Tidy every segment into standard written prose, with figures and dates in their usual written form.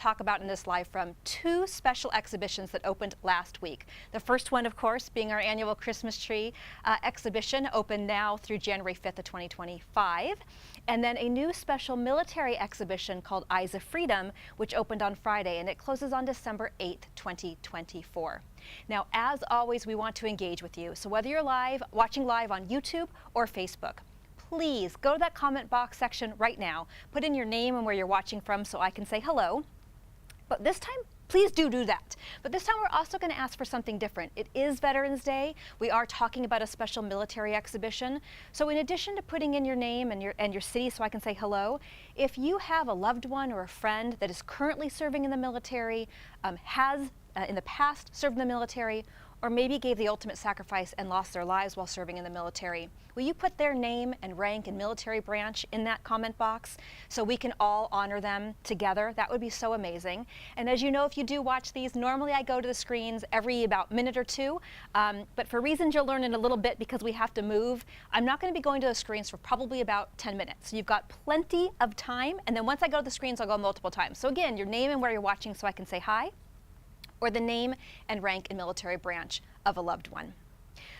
talk about in this live from two special exhibitions that opened last week. The first one, of course, being our annual Christmas tree exhibition, open now through January 5th of 2025. And then a new special military exhibition called Eyes of Freedom, which opened on Friday, and it closes on December 8th, 2024. Now, as always, we want to engage with you. So whether you're watching live on YouTube or Facebook, please go to that comment box section right now. Put in your name and where you're watching from so I can say hello. But this time, please do that. But this time we're also going to ask for something different. It is Veterans Day. We are talking about a special military exhibition. So in addition to putting in your name and your city so I can say hello, if you have a loved one or a friend that is currently serving in the military, has in the past served in the military, or maybe gave the ultimate sacrifice and lost their lives while serving in the military, will you put their name and rank and military branch in that comment box so we can all honor them together? That would be so amazing. And as you know, if you do watch these, normally I go to the screens every about minute or two, but for reasons you'll learn in a little bit because we have to move, I'm not going to be going to the screens for probably about 10 minutes. So you've got plenty of time, and then once I go to the screens, I'll go multiple times. So again, your name and where you're watching so I can say hi, or the name and rank and military branch of a loved one.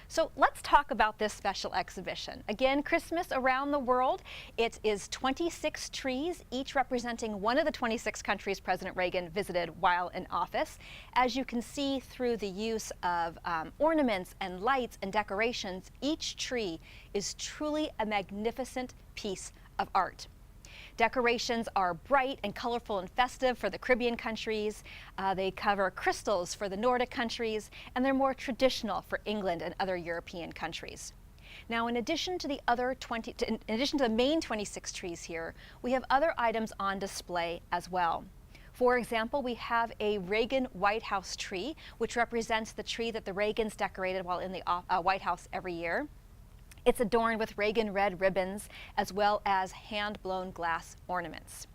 So let's talk about this special exhibition. Again, Christmas around the world. It is 26 trees, each representing one of the 26 countries President Reagan visited while in office. As you can see through the use of ornaments and lights and decorations, each tree is truly a magnificent piece of art. Decorations are bright and colorful and festive for the Caribbean countries. They cover crystals for the Nordic countries, and they're more traditional for England and other European countries. Now, in addition to the main 26 trees here, we have other items on display as well. For example, we have a Reagan White House tree, which represents the tree that the Reagans decorated while in the White House every year. It's adorned with Reagan red ribbons as well as hand-blown glass ornaments.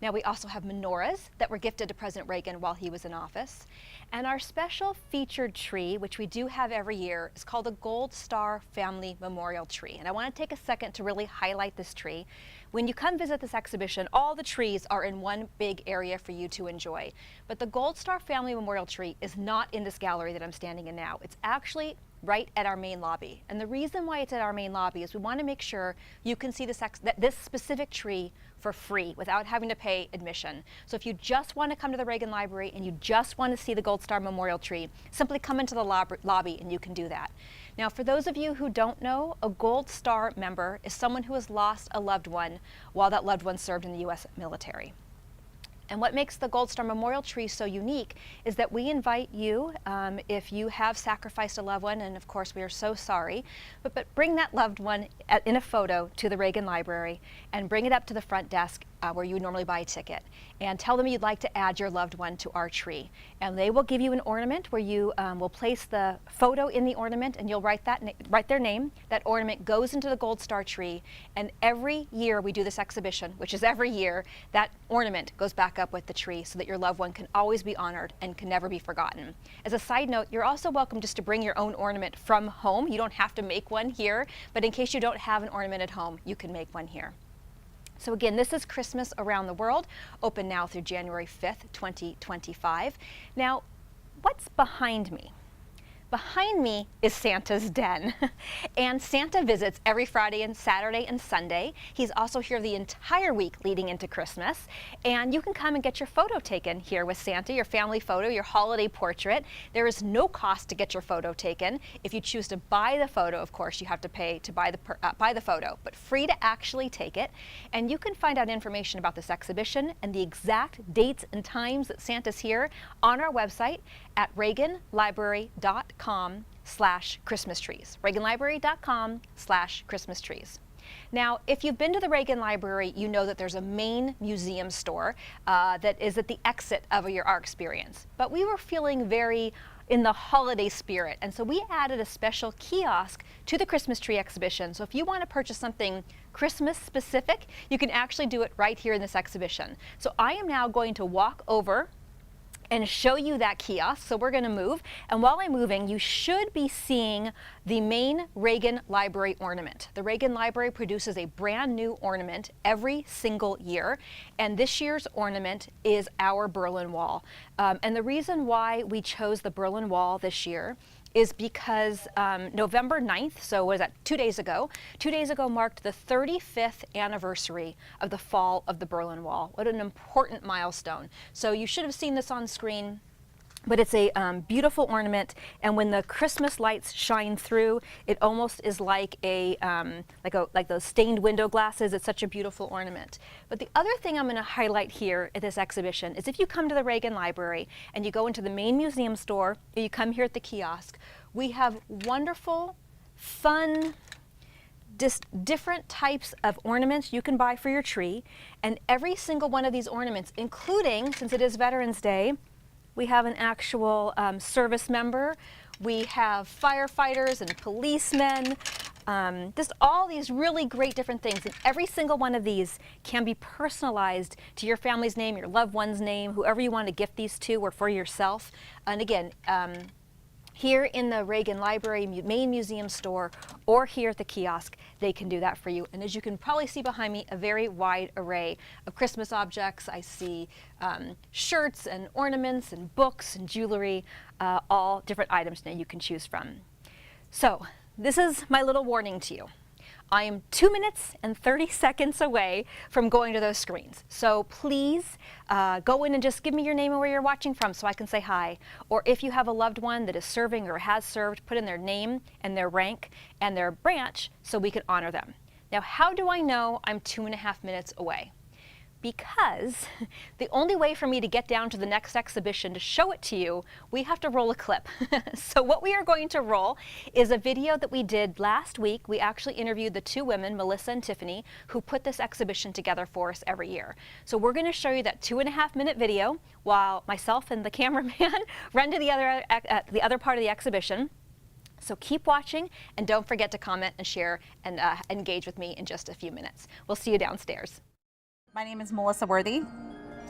Now, we also have menorahs that were gifted to President Reagan while he was in office. And our special featured tree, which we do have every year, is called the Gold Star Family Memorial Tree. And I want to take a second to really highlight this tree. When you come visit this exhibition, all the trees are in one big area for you to enjoy. But the Gold Star Family Memorial Tree is not in this gallery that I'm standing in now. It's actually right at our main lobby. And the reason why it's at our main lobby is we want to make sure you can see this specific tree for free without having to pay admission. So if you just want to come to the Reagan Library and you just want to see the Gold Star Memorial Tree, simply come into the lobby and you can do that. Now, for those of you who don't know, a Gold Star member is someone who has lost a loved one while that loved one served in the U.S. military. And what makes the Gold Star Memorial Tree so unique is that we invite you, if you have sacrificed a loved one, and of course we are so sorry, but bring that loved one in a photo to the Reagan Library and bring it up to the front desk where you would normally buy a ticket, and tell them you'd like to add your loved one to our tree. And they will give you an ornament where you will place the photo in the ornament, and you'll write their name. That ornament goes into the Gold Star tree, and every year we do this exhibition, which is every year, that ornament goes back up with the tree so that your loved one can always be honored and can never be forgotten. As a side note, you're also welcome just to bring your own ornament from home. You don't have to make one here, but in case you don't have an ornament at home, you can make one here. So again, this is Christmas Around the World, open now through January 5th, 2025. Now, what's behind me? Behind me is Santa's den, and Santa visits every Friday and Saturday and Sunday. He's also here the entire week leading into Christmas, and you can come and get your photo taken here with Santa, your family photo, your holiday portrait. There is no cost to get your photo taken. If you choose to buy the photo, of course, you have to pay to buy the photo, but free to actually take it. And you can find out information about this exhibition and the exact dates and times that Santa's here on our website at reaganlibrary.com/Christmas trees. reaganlibrary.com/Christmas trees. Now, if you've been to the Reagan Library, you know that there's a main museum store that is at the exit of our experience. But we were feeling very in the holiday spirit, and so we added a special kiosk to the Christmas tree exhibition. So if you want to purchase something Christmas specific, you can actually do it right here in this exhibition. So I am now going to walk over and show you that kiosk. So we're going to move, and while I'm moving, you should be seeing the main Reagan Library ornament. The Reagan Library produces a brand new ornament every single year, and this year's ornament is our Berlin Wall. And the reason why we chose the Berlin Wall this year is because November 9th, so what is that, 2 days ago marked the 35th anniversary of the fall of the Berlin Wall. What an important milestone. So you should have seen this on screen, but it's a beautiful ornament, and when the Christmas lights shine through, it almost is like like those stained window glasses. It's such a beautiful ornament. But the other thing I'm going to highlight here at this exhibition is if you come to the Reagan Library and you go into the main museum store, or you come here at the kiosk, we have wonderful, fun, just different types of ornaments you can buy for your tree, and every single one of these ornaments, including, since it is Veterans Day, we have an actual service member. We have firefighters and policemen, just all these really great different things. And every single one of these can be personalized to your family's name, your loved one's name, whoever you want to gift these to, or for yourself. And again, here in the Reagan Library main museum store or here at the kiosk, they can do that for you. And as you can probably see behind me, a very wide array of Christmas objects. I see shirts and ornaments and books and jewelry, all different items now you can choose from. So this is my little warning to you. I am 2 minutes and 30 seconds away from going to those screens. So please go in and just give me your name and where you're watching from so I can say hi. Or if you have a loved one that is serving or has served, put in their name and their rank and their branch so we can honor them. Now, how do I know I'm 2.5 minutes away? Because the only way for me to get down to the next exhibition to show it to you, we have to roll a clip. So what we are going to roll is a video that we did last week. We actually interviewed the two women, Melissa and Tiffany, who put this exhibition together for us every year. So we're going to show you that 2.5 minute video while myself and the cameraman run to the other part of the exhibition. So keep watching, and don't forget to comment and share and engage with me in just a few minutes. We'll see you downstairs. My name is Melissa Worthy.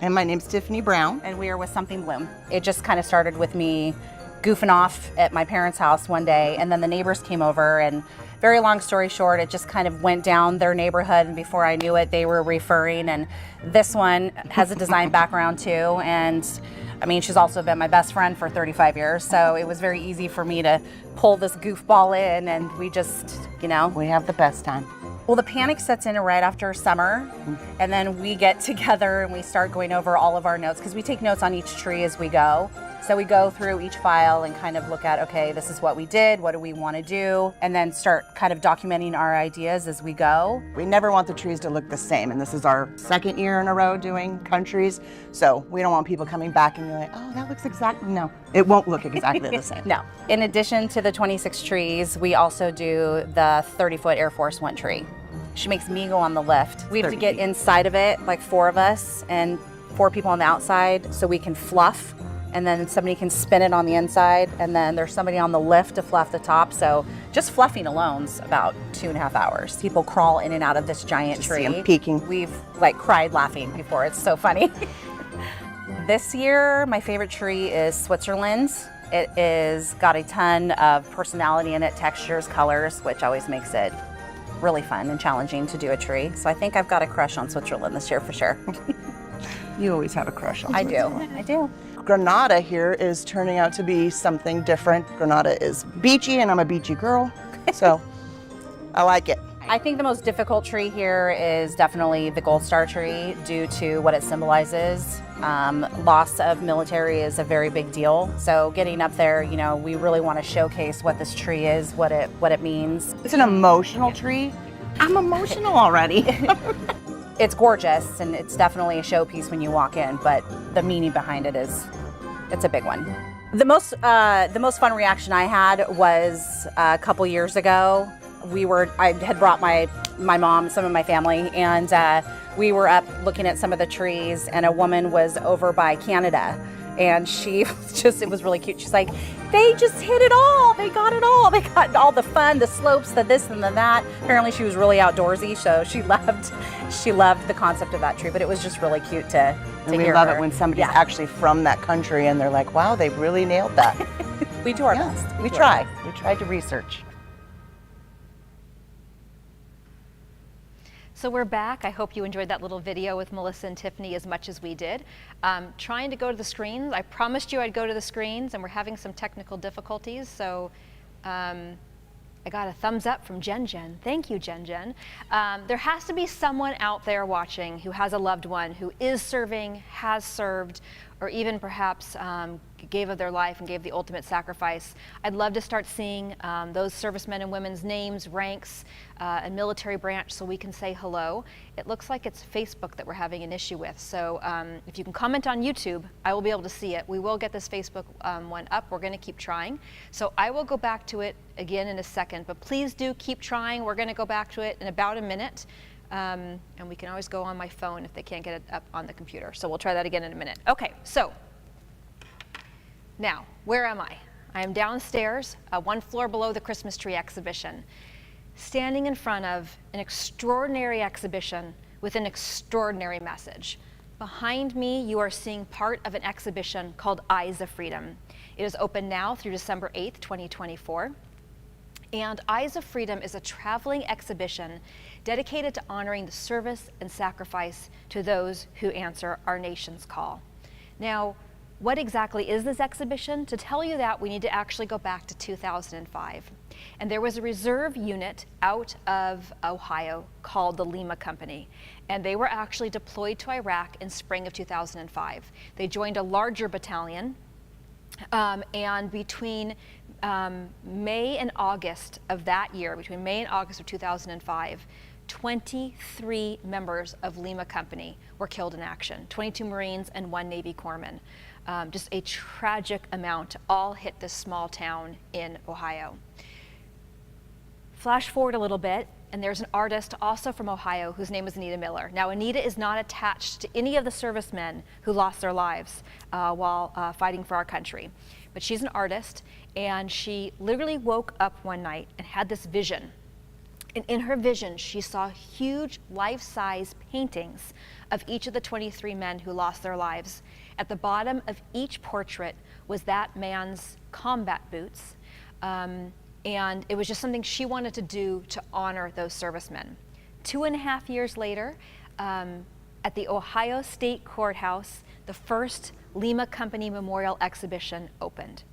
And my name's Tiffany Brown. And we are with Something Bloom. It just kind of started with me goofing off at my parents' house one day, and then the neighbors came over, and very long story short, it just kind of went down their neighborhood, and before I knew it, they were referring, and this one has a design background too, and I mean, she's also been my best friend for 35 years, so it was very easy for me to pull this goofball in, and we just, you know. We have the best time. Well, the panic sets in right after summer, and then we get together and we start going over all of our notes, because we take notes on each tree as we go. So we go through each file and kind of look at, okay, this is what we did, what do we want to do, and then start kind of documenting our ideas as we go. We never want the trees to look the same, and this is our second year in a row doing countries, so we don't want people coming back and being like, oh, that looks exactly, no, it won't look exactly the same. No. In addition to the 26 trees, we also do the 30-foot Air Force One tree. She makes me go on the lift. We have to get inside of it, like 4 of us, and 4 people on the outside, so we can fluff, and then somebody can spin it on the inside, and then there's somebody on the lift to fluff the top. So just fluffing alone's about 2.5 hours. People crawl in and out of this giant tree. See 'em peeking. We've like cried laughing before. It's so funny. This year, my favorite tree is Switzerland's. It is got a ton of personality in it, textures, colors, which always makes it really fun and challenging to do a tree. So I think I've got a crush on Switzerland this year for sure. You always have a crush on Switzerland. I do. Granada here is turning out to be something different. Granada is beachy, and I'm a beachy girl, so I like it. I think the most difficult tree here is definitely the Gold Star tree due to what it symbolizes. Loss of military is a very big deal. So getting up there, you know, we really want to showcase what this tree is, what it means. It's an emotional tree. I'm emotional already. It's gorgeous, and it's definitely a showpiece when you walk in, but the meaning behind it it's a big one. The most fun reaction I had was a couple years ago. I had brought my mom, some of my family, and we were up looking at some of the trees, and a woman was over by Canada, And she it was really cute. She's like, they just hit it all. They got it all. They got all the fun, the slopes, the this and the that. Apparently she was really outdoorsy, so she loved the concept of that tree, but it was just really cute to And we hear love her. it when somebody's actually from that country and they're like, wow, they really nailed that. We do our best. We try. We try to research. So we're back. I hope you enjoyed that little video with Melissa and Tiffany as much as we did. Trying to go to the screens. I promised you I'd go to the screens, and we're having some technical difficulties. So I got a thumbs up from Jen Jen. Thank you, Jen Jen. There has to be someone out there watching who has a loved one who is serving, has served, or even perhaps gave of their life and gave the ultimate sacrifice. I'd love to start seeing those servicemen and women's names, ranks, and military branch so we can say hello. It looks like it's Facebook that we're having an issue with. So if you can comment on YouTube, I will be able to see it. We will get this Facebook one up. We're going to keep trying. So I will go back to it again in a second, but please do keep trying. We're going to go back to it in about a minute. And we can always go on my phone if they can't get it up on the computer. So we'll try that again in a minute. Okay, so now, where am I? I am downstairs, one floor below the Christmas tree exhibition, standing in front of an extraordinary exhibition with an extraordinary message. Behind me, you are seeing part of an exhibition called Eyes of Freedom. It is open now through December 8th, 2024. And Eyes of Freedom is a traveling exhibition dedicated to honoring the service and sacrifice to those who answer our nation's call. Now, what exactly is this exhibition? To tell you that, we need to actually go back to 2005. And there was a reserve unit out of Ohio called the Lima Company. And they were actually deployed to Iraq in spring of 2005. They joined a larger battalion. And between May and August of that year, between May and August of 2005, 23 members of Lima Company were killed in action, 22 Marines and 1 Navy corpsman. Just a tragic amount, all hit this small town in Ohio. Flash forward a little bit, and there's an artist also from Ohio whose name is Anita Miller. Now, Anita is not attached to any of the servicemen who lost their lives while fighting for our country. But she's an artist, and she literally woke up one night and had this vision. And in her vision, she saw huge life-size paintings of each of the 23 men who lost their lives. At the bottom of each portrait was that man's combat boots. And it was just something she wanted to do to honor those servicemen. 2.5 years later, at the Ohio State Courthouse, the first Lima Company Memorial Exhibition opened.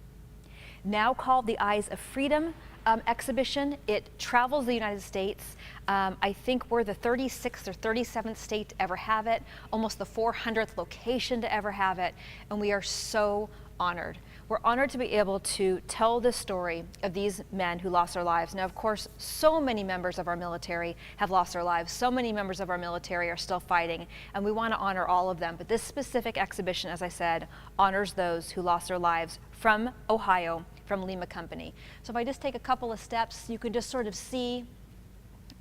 Now called the Eyes of Freedom exhibition. It travels the United States. I think we're the 36th or 37th state to ever have it, almost the 400th location to ever have it, and we are so honored. We're honored to be able to tell the story of these men who lost their lives. Now, of course, so many members of our military have lost their lives. So many members of our military are still fighting, and we want to honor all of them. But this specific exhibition, as I said, honors those who lost their lives from Ohio, from Lima Company. So if I just take a couple of steps, you can just sort of see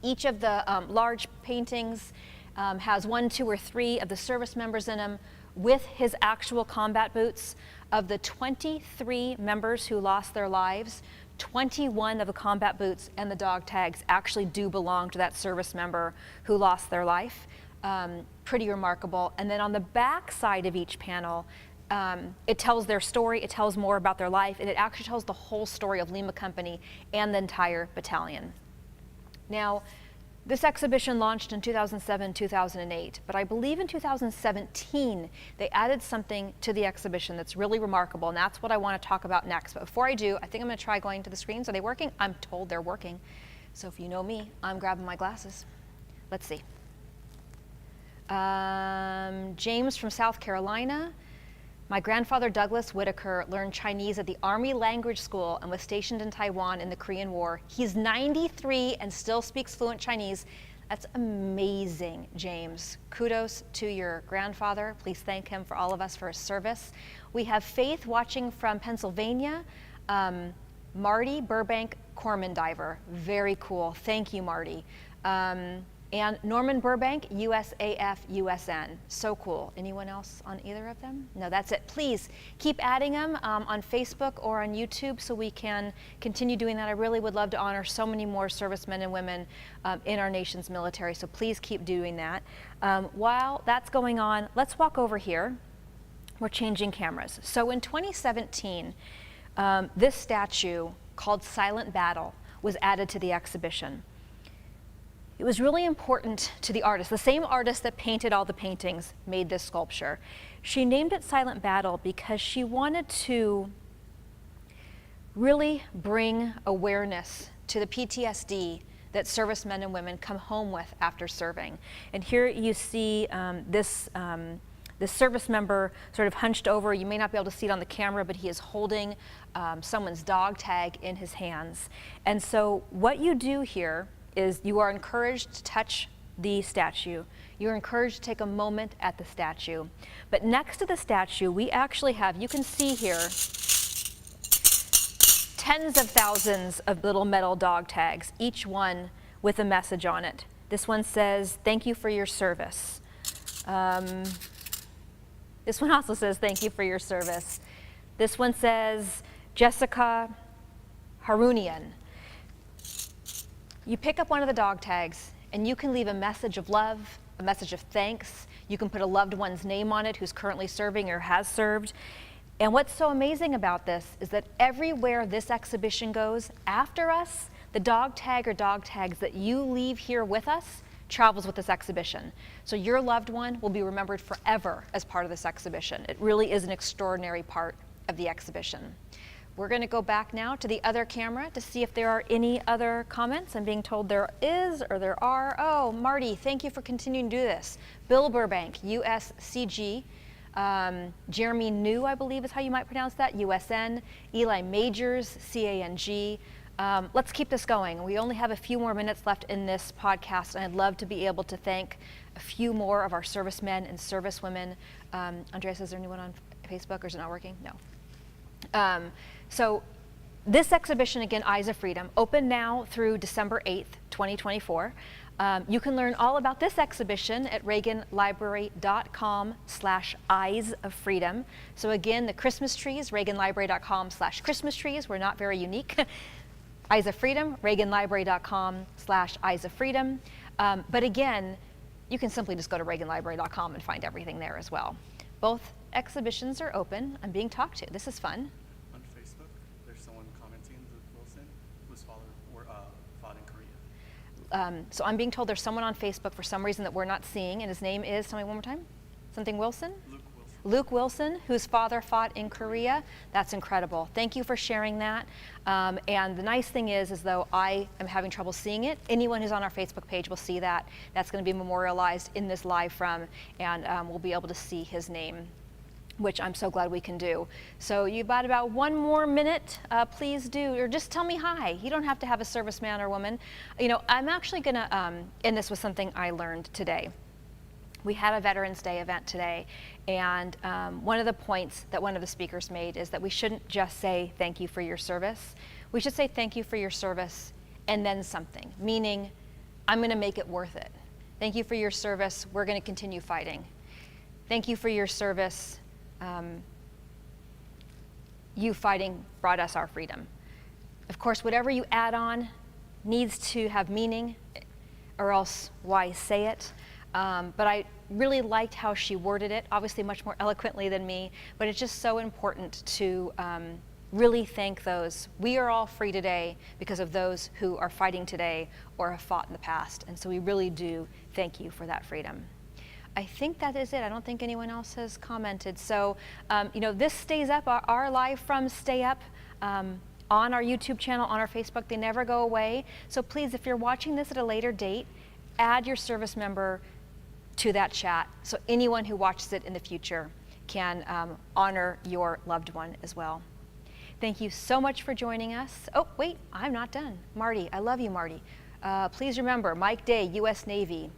each of the large paintings has 1, 2, or 3 of the service members in them with his actual combat boots. Of the 23 members who lost their lives, 21 of the combat boots and the dog tags actually do belong to that service member who lost their life. Pretty remarkable. And then on the back side of each panel, it tells their story, it tells more about their life, and it actually tells the whole story of Lima Company and the entire battalion. Now, this exhibition launched in 2007, 2008, but I believe in 2017 they added something to the exhibition that's really remarkable, and that's what I want to talk about next. But before I do, I think I'm going to try going to the screens. Are they working? I'm told they're working. So if you know me, I'm grabbing my glasses. Let's see. James from South Carolina. My grandfather, Douglas Whitaker, learned Chinese at the Army Language School and was stationed in Taiwan in the Korean War. He's 93 and still speaks fluent Chinese. That's amazing, James. Kudos to your grandfather. Please thank him for all of us for his service. We have Faith watching from Pennsylvania. Marty Burbank, corpsman diver. Very cool. Thank you, Marty. And Norman Burbank, USAF USN. So cool. Anyone else on either of them? No, that's it. Please keep adding them on Facebook or on YouTube so we can continue doing that. I really would love to honor so many more servicemen and women in our nation's military, so please keep doing that. While that's going on, let's walk over here. We're changing cameras. So in 2017, this statue called Silent Battle was added to the exhibition. It was really important to the artist. The same artist that painted all the paintings made this sculpture. She named it Silent Battle because she wanted to really bring awareness to the PTSD that servicemen and women come home with after serving. And here you see this service member sort of hunched over. You may not be able to see it on the camera, but he is holding someone's dog tag in his hands. And so what you do here is you are encouraged to touch the statue. You're encouraged to take a moment at the statue. But next to the statue, we actually have, you can see here, tens of thousands of little metal dog tags, each one with a message on it. This one says, "Thank you for your service." This one also says, "Thank you for your service." This one says, "Jessica Harunian." You pick up one of the dog tags and you can leave a message of love, a message of thanks. You can put a loved one's name on it who's currently serving or has served. And what's so amazing about this is that everywhere this exhibition goes, after us, the dog tag or dog tags that you leave here with us travels with this exhibition. So your loved one will be remembered forever as part of this exhibition. It really is an extraordinary part of the exhibition. We're going to go back now to the other camera to see if there are any other comments. I'm being told there is or there are. Oh, Marty, thank you for continuing to do this. Bill Burbank, USCG. Jeremy New, I believe is how you might pronounce that, USN. Eli Majors, CANG. Let's keep this going. We only have a few more minutes left in this podcast, and I'd love to be able to thank a few more of our servicemen and servicewomen. Andreas, is there anyone on Facebook, or is it not working? No. So this exhibition, again, Eyes of Freedom, open now through December 8th, 2024. You can learn all about this exhibition at reaganlibrary.com/Eyes of Freedom. So again, the Christmas trees, reaganlibrary.com/Christmas trees. We're not very unique. Eyes of Freedom, reaganlibrary.com/Eyes of Freedom. But again, you can simply just go to reaganlibrary.com and find everything there as well. Both exhibitions are open. I'm being talked to. This is fun. On Facebook, there's someone commenting, Luke Wilson, whose father fought in Korea. So I'm being told there's someone on Facebook for some reason that we're not seeing, and his name is, tell me one more time, something Wilson? Luke Wilson. Luke Wilson, whose father fought in Korea. That's incredible. Thank you for sharing that. And the nice thing is though I am having trouble seeing it, anyone who's on our Facebook page will see that. That's going to be memorialized in this live from, and we'll be able to see his name, which I'm so glad we can do. So you've got about 1 more minute. Please do, or just tell me hi. You don't have to have a serviceman or woman. You know, I'm actually going to end this with something I learned today. We had a Veterans Day event today, and one of the points that one of the speakers made is that we shouldn't just say thank you for your service. We should say thank you for your service and then something, meaning I'm going to make it worth it. Thank you for your service. We're going to continue fighting. Thank you for your service. You fighting brought us our freedom. Of course, whatever you add on needs to have meaning, or else why say it? But I really liked how she worded it, obviously much more eloquently than me, but it's just so important to really thank those. We are all free today because of those who are fighting today or have fought in the past, and so we really do thank you for that freedom. I think that is it. I don't think anyone else has commented. So, you know, this stays up, our live from stay up on our YouTube channel, on our Facebook. They never go away. So please, if you're watching this at a later date, add your service member to that chat so anyone who watches it in the future can honor your loved one as well. Thank you so much for joining us. Oh, wait, I'm not done. Marty, I love you, Marty. Please remember, Mike Day, U.S. Navy.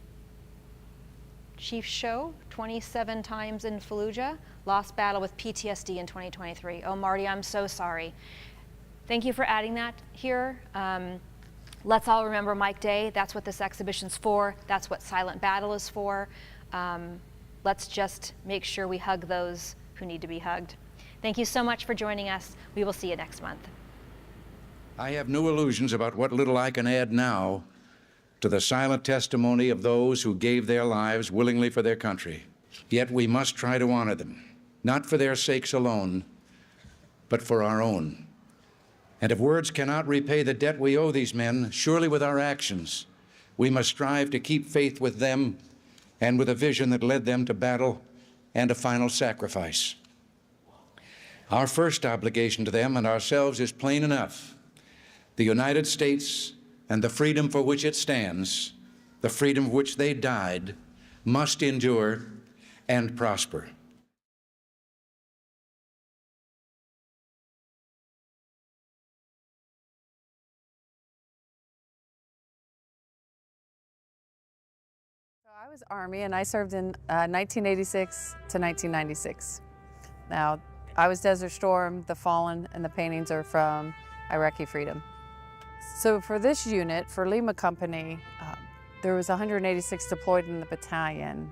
Chief Show, 27 times in Fallujah, lost battle with PTSD in 2023. Oh, Marty, I'm so sorry. Thank you for adding that here. Let's all remember Mike Day. That's what this exhibition's for. That's what Silent Battle is for. Let's just make sure we hug those who need to be hugged. Thank you so much for joining us. We will see you next month. I have no illusions about what little I can add now to the silent testimony of those who gave their lives willingly for their country. Yet we must try to honor them, not for their sakes alone, but for our own. And if words cannot repay the debt we owe these men, surely with our actions, we must strive to keep faith with them and with a vision that led them to battle and a final sacrifice. Our first obligation to them and ourselves is plain enough. The United States and the freedom for which it stands, the freedom for which they died, must endure and prosper. I was Army and I served in 1986 to 1996. Now, I was Desert Storm, the Fallen, and the paintings are from Iraqi Freedom. So for this unit, for Lima Company, there was 186 deployed in the battalion.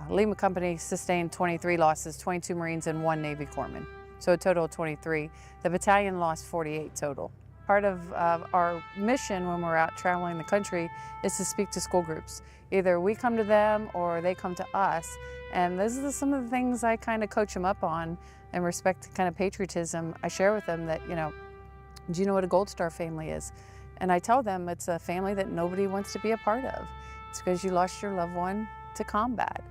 Lima Company sustained 23 losses, 22 Marines and 1 Navy Corpsman, so a total of 23. The battalion lost 48 total. Part of our mission when we're out traveling the country is to speak to school groups. Either we come to them or they come to us, and this is some of the things I kind of coach them up on in respect to kind of patriotism. I share with them that, you know, do you know what a Gold Star family is? And I tell them it's a family that nobody wants to be a part of. It's because you lost your loved one to combat.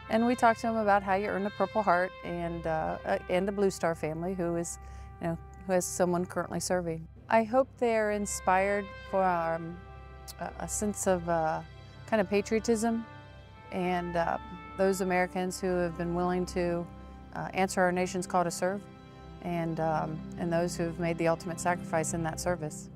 And we talk to them about how you earn a Purple Heart and a Blue Star family who is, you know, who has someone currently serving. I hope they're inspired for a sense of kind of patriotism and those Americans who have been willing to answer our nation's call to serve and those who have made the ultimate sacrifice in that service.